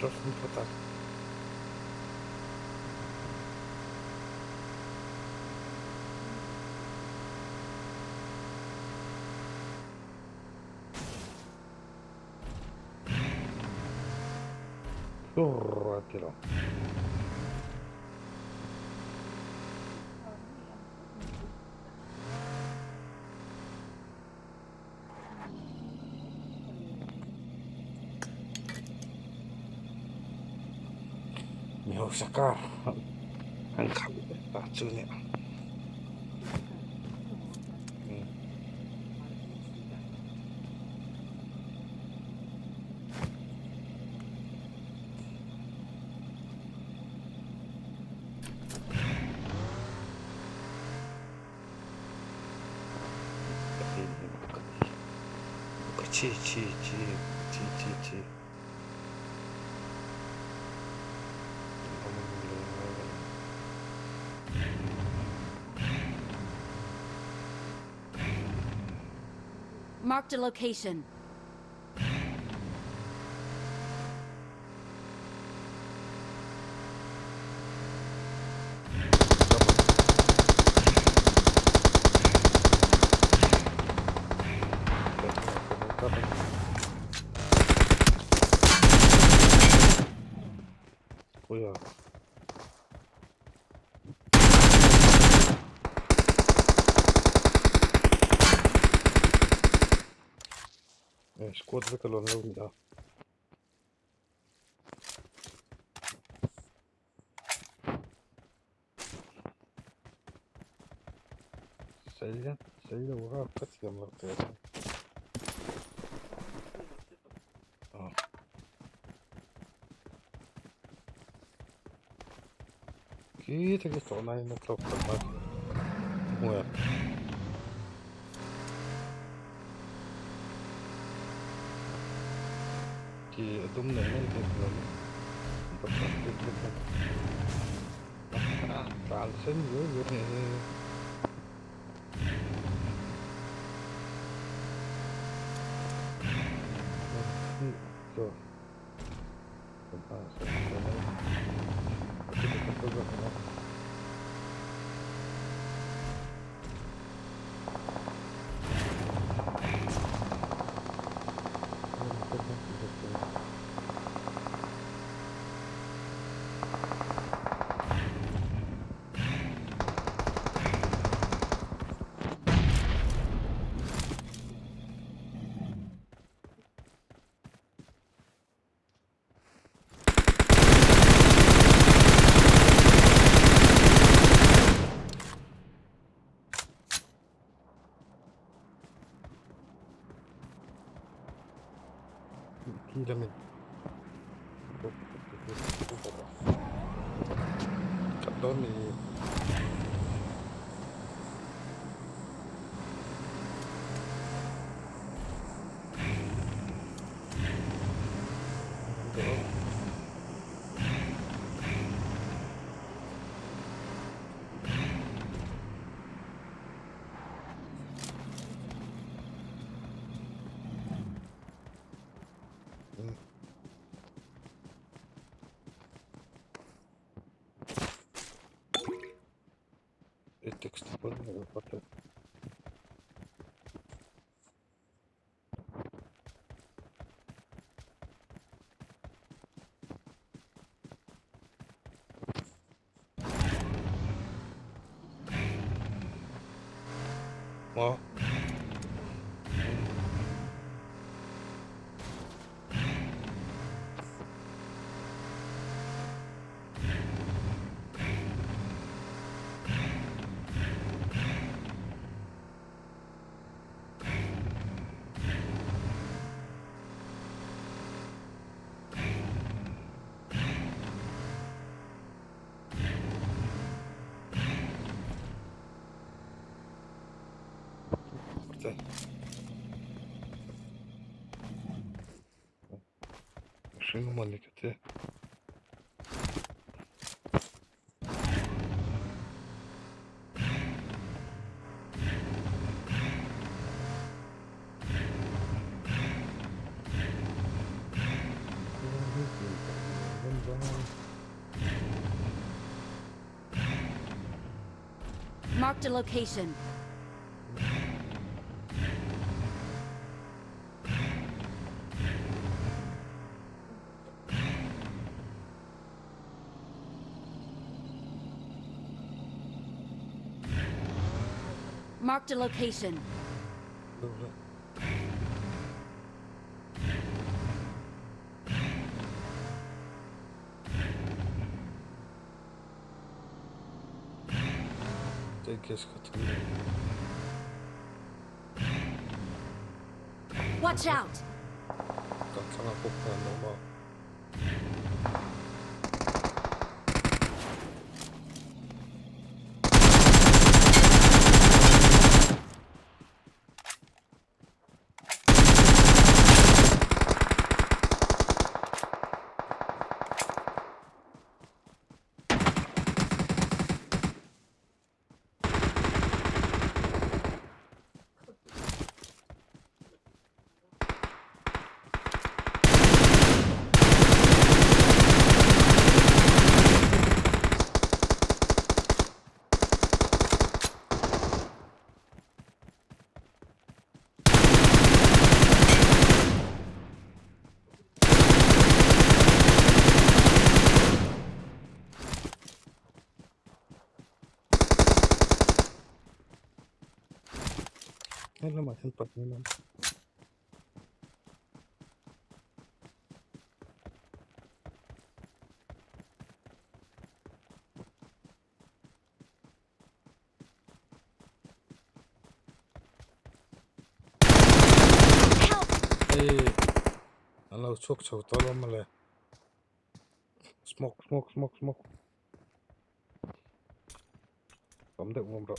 Trochę mi to tak. Kurwa, tyle. Miał sacar. Ang kapit. Patso niya. Chi. Marked a location. Kuya. Squad ذاك اللي ناوي ده. سيدة وراء قتل مرتين. كي تجلس أونلاين نطلب خدمات مهم كي ضمن هناك تعال سن كيلة من كدوني التكست كله بطل ما بطل شنو مالك Marked a location. Marked a location. ดูแล้ว Tek geç katılıyor. Watch out! Kalksana kopmayan ama. Hay là mà thân Phật như lắm. Help! Ê, nó lâu chuốc chầu to lắm mà lẹ. Smoke, smoke, smoke, smoke. Bấm được không đó?